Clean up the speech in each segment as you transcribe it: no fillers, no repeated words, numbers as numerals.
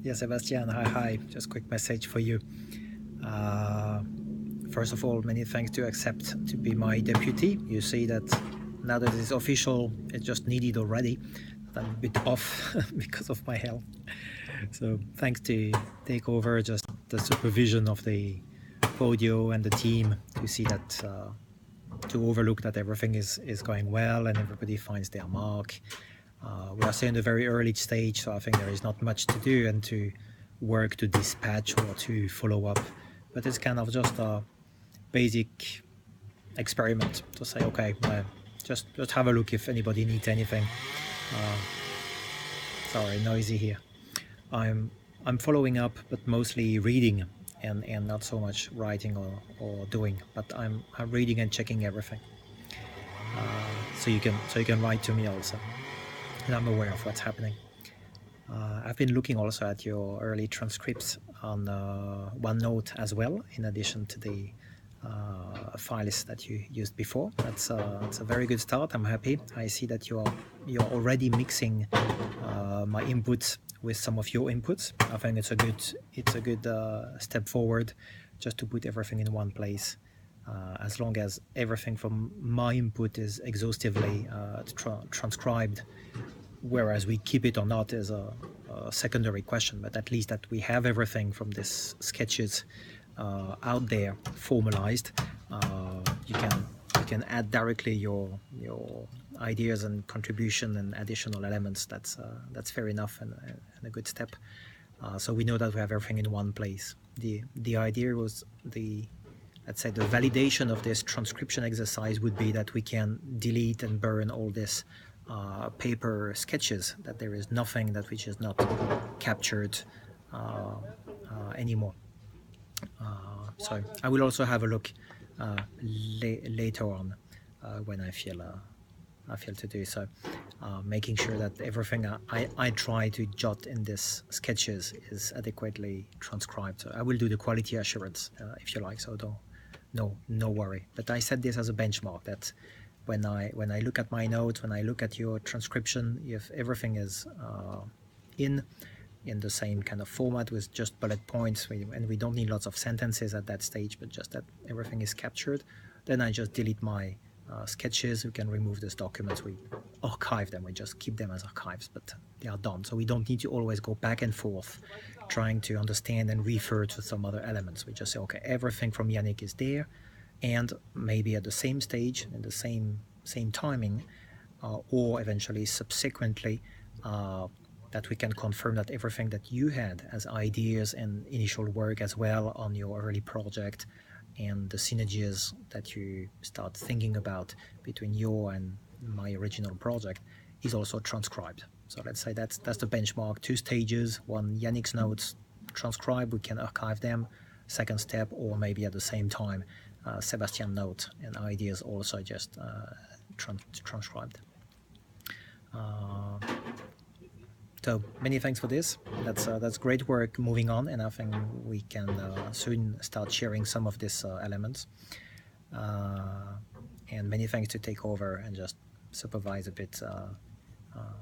Yeah, Sebastián, hi. Just quick message for you. First of all, many thanks to accept to be my deputy. You see that now that it's official, it's just needed already. I'm a bit off because of my health. So thanks to take over just the supervision of the Podio and the team to see that, to overlook that everything is going well and everybody finds their mark. We are still in a very early stage, so I think there is not much to do and to work to dispatch or to follow up. But it's kind of just a basic experiment to say, okay, just have a look if anybody needs anything. Sorry, noisy here. I'm following up, but mostly reading and not so much writing or doing. But I'm reading and checking everything. So you can write to me also, and I'm aware of what's happening. I've been looking also at your early transcripts on OneNote as well, in addition to the files that you used before. That's a very good start. I'm happy. I see that you're already mixing my inputs with some of your inputs. I think it's a good step forward, just to put everything in one place. As long as everything from my input is exhaustively transcribed, whereas we keep it or not is a secondary question, but at least that we have everything from these sketches out there formalized. You can add directly your ideas and contribution and additional elements. That's fair enough and a good step. So we know that we have everything in one place. The idea was let's say the validation of this transcription exercise would be that we can delete and burn all this paper sketches, that there is nothing that which is not captured anymore. So I will also have a look later on when I feel to do so, making sure that everything I try to jot in this sketches is adequately transcribed. So I will do the quality assurance if you like. So no worry. But I set this as a benchmark that when I look at my notes, when I look at your transcription, if everything is in the same kind of format with just bullet points, and we don't need lots of sentences at that stage, but just that everything is captured, then I just delete my sketches. We can remove these documents, we archive them, we just keep them as archives, but they are done. So we don't need to always go back and forth trying to understand and refer to some other elements. We just say, okay, everything from Yannick is there, and maybe at the same stage, in the same timing, or eventually subsequently, that we can confirm that everything that you had as ideas and initial work as well on your early project, and the synergies that you start thinking about between your and my original project, is also transcribed. So let's say that's the benchmark. 2 stages, one Yannick's notes transcribed, we can archive them. Second step, or maybe at the same time, Sebastián notes and ideas also just transcribed. So many thanks for this. That's great work moving on, and I think we can soon start sharing some of these elements. And many thanks to take over and just supervise a bit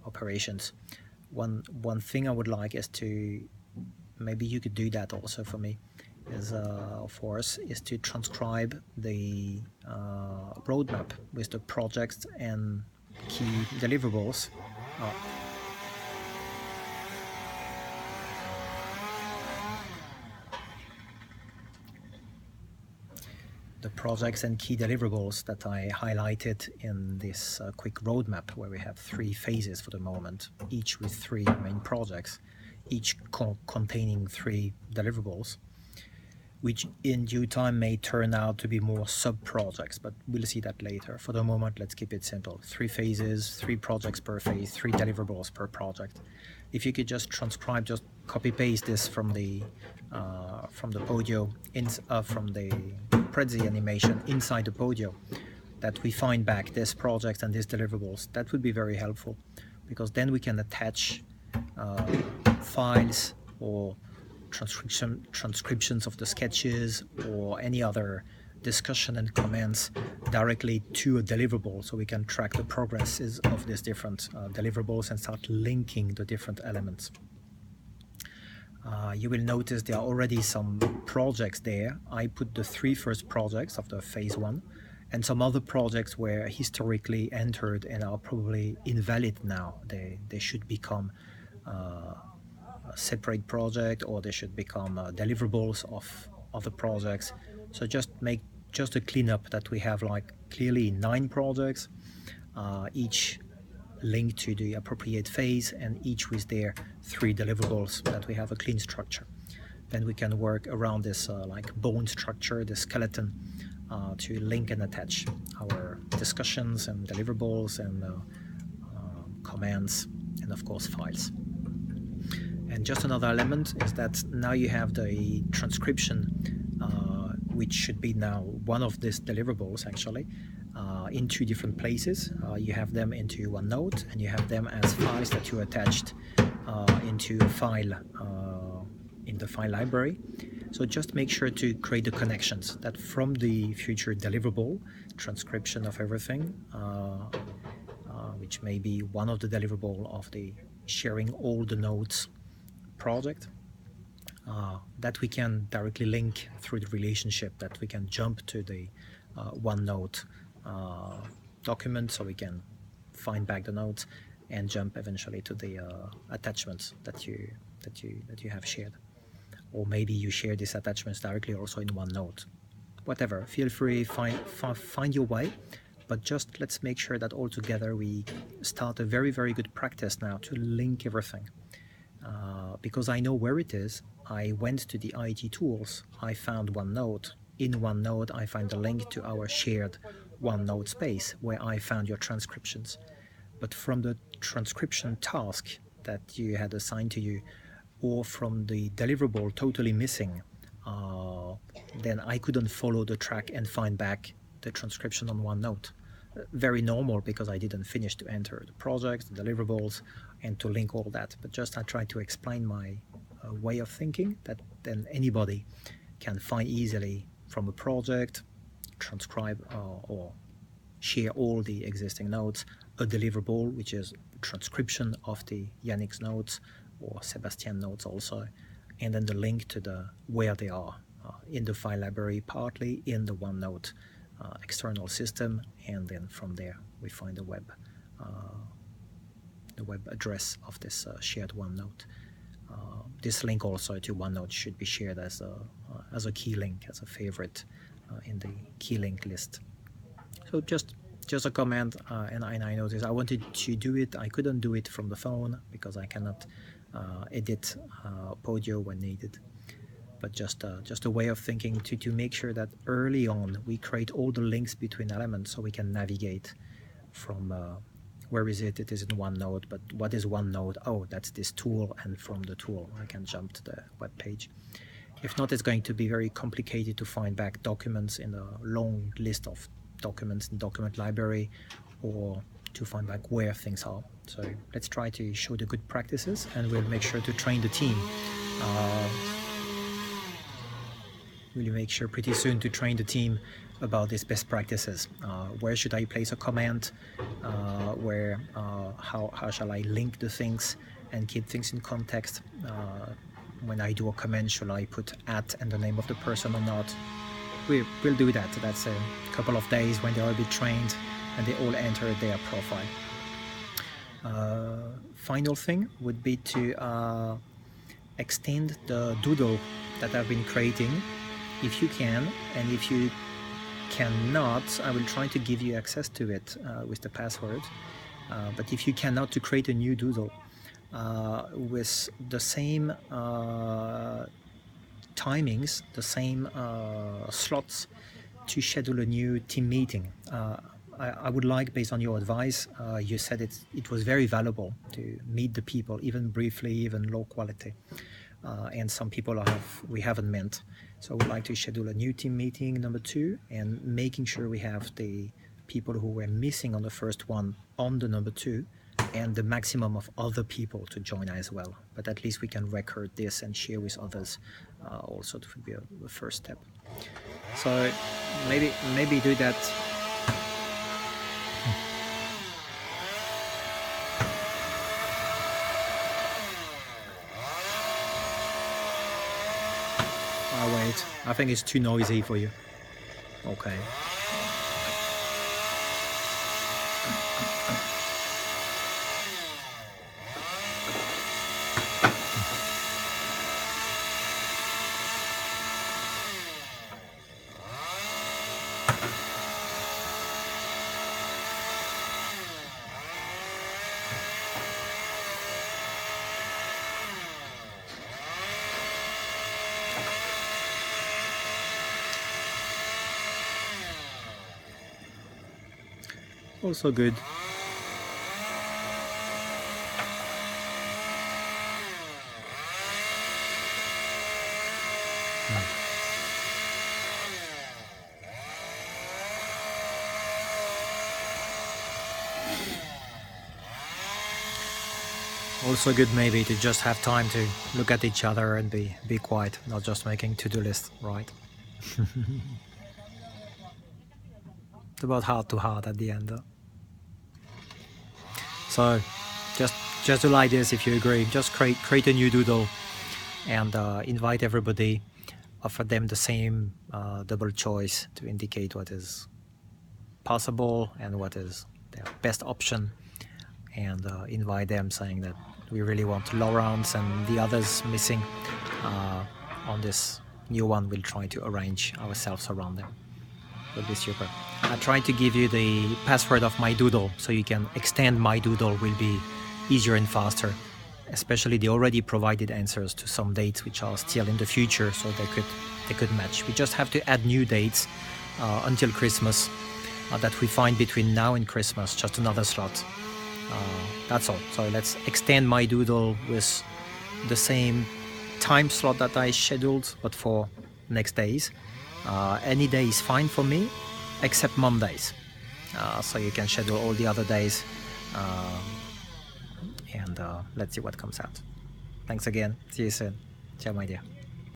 operations. One thing I would like is to, maybe you could do that also for me, is for us, is to transcribe the roadmap with the projects and key deliverables. The projects and key deliverables that I highlighted in this quick roadmap, where we have 3 phases for the moment, each with 3 main projects, each containing 3 deliverables, which in due time may turn out to be more sub-projects, but we'll see that later. For the moment, let's keep it simple. 3 phases, 3 projects per phase, 3 deliverables per project. If you could just transcribe, just copy-paste this from the Podio, from the Prezi animation inside the Podio, that we find back this project and these deliverables, that would be very helpful, because then we can attach files or transcriptions of the sketches or any other discussion and comments directly to a deliverable, so we can track the progresses of these different deliverables and start linking the different elements. You will notice there are already some projects there. I put the 3 first projects of the phase 1, and some other projects were historically entered and are probably invalid now. They should become a separate project, or they should become deliverables of other projects. So just make just a cleanup that we have like clearly 9 projects, each linked to the appropriate phase, and each with their 3 deliverables, that we have a clean structure. Then we can work around this like bone structure, the skeleton, to link and attach our discussions and deliverables and commands, and of course files. And just another element is that now you have the transcription, which should be now one of these deliverables actually, in 2 different places. You have them into OneNote, and you have them as files that you attached into a file in the file library. So just make sure to create the connections, that from the future deliverable, transcription of everything, which may be one of the deliverable of the sharing all the notes project, that we can directly link through the relationship, that we can jump to the OneNote document, so we can find back the notes and jump eventually to the attachments that you have shared. Or maybe you share these attachments directly also in OneNote. Whatever, feel free, find your way, but just let's make sure that all together we start a very, very good practice now to link everything. Because I know where it is. I went to the IT tools, I found OneNote. In OneNote, I find the link to our shared OneNote space where I found your transcriptions. But from the transcription task that you had assigned to you, or from the deliverable totally missing, then I couldn't follow the track and find back the transcription on OneNote. Very normal, because I didn't finish to enter the projects, the deliverables, and to link all that. But just I try to explain my way of thinking, that then anybody can find easily from a project, transcribe or share all the existing notes, a deliverable, which is transcription of the Yannick's notes or Sebastián notes also, and then the link to the where they are in the file library, partly in the OneNote external system, and then from there we find the web address of this shared OneNote. This link also to OneNote should be shared as a key link, as a favorite in the key link list. So just a comment, and I noticed I wanted to do it. I couldn't do it from the phone because I cannot edit Podio when needed. But just a way of thinking to make sure that early on we create all the links between elements, so we can navigate from where is it? It is in OneNote, but what is OneNote? Oh, that's this tool, and from the tool I can jump to the web page. If not, it's going to be very complicated to find back documents in a long list of documents in document library, or to find back where things are. So let's try to show the good practices, and we'll make sure to train the team. We'll make sure pretty soon to train the team about these best practices. Where should I place a comment? How shall I link the things and keep things in context? When I do a comment, shall I put @ and the name of the person or not? We'll do that. That's a couple of days when they will be trained and they all enter their profile. Final thing would be to extend the doodle that I've been creating, if you can, and if you cannot, I will try to give you access to it with the password. But if you cannot, to create a new doodle with the same timings, the same slots, to schedule a new team meeting. I would like, based on your advice, you said it was very valuable to meet the people, even briefly, even low quality. And some people we haven't met. So we'd like to schedule a new team meeting, number 2, and making sure we have the people who were missing on the first one on the number 2, and the maximum of other people to join as well. But at least we can record this and share with others. Also, it would be a first step. So maybe do that. Wait, I think it's too noisy for you. Okay. Also good. Also good maybe to just have time to look at each other and be quiet, not just making to-do lists, right? It's about heart to heart at the end. So just do like this if you agree. Just create a new doodle and invite everybody. Offer them the same double choice to indicate what is possible and what is their best option, and invite them saying that we really want Laurence and the others missing on this new one. We'll try to arrange ourselves around them. Will be super. I tried to give you the password of my doodle so you can extend my doodle. Will be easier and faster, especially the already provided answers to some dates which are still in the future, so they could match. We just have to add new dates until Christmas that we find between now and Christmas, just another slot. That's all. So let's extend my doodle with the same time slot that I scheduled, but for next days. Any day is fine for me except Mondays, so you can schedule all the other days, and let's see what comes out. Thanks again. See you soon. Ciao, my dear.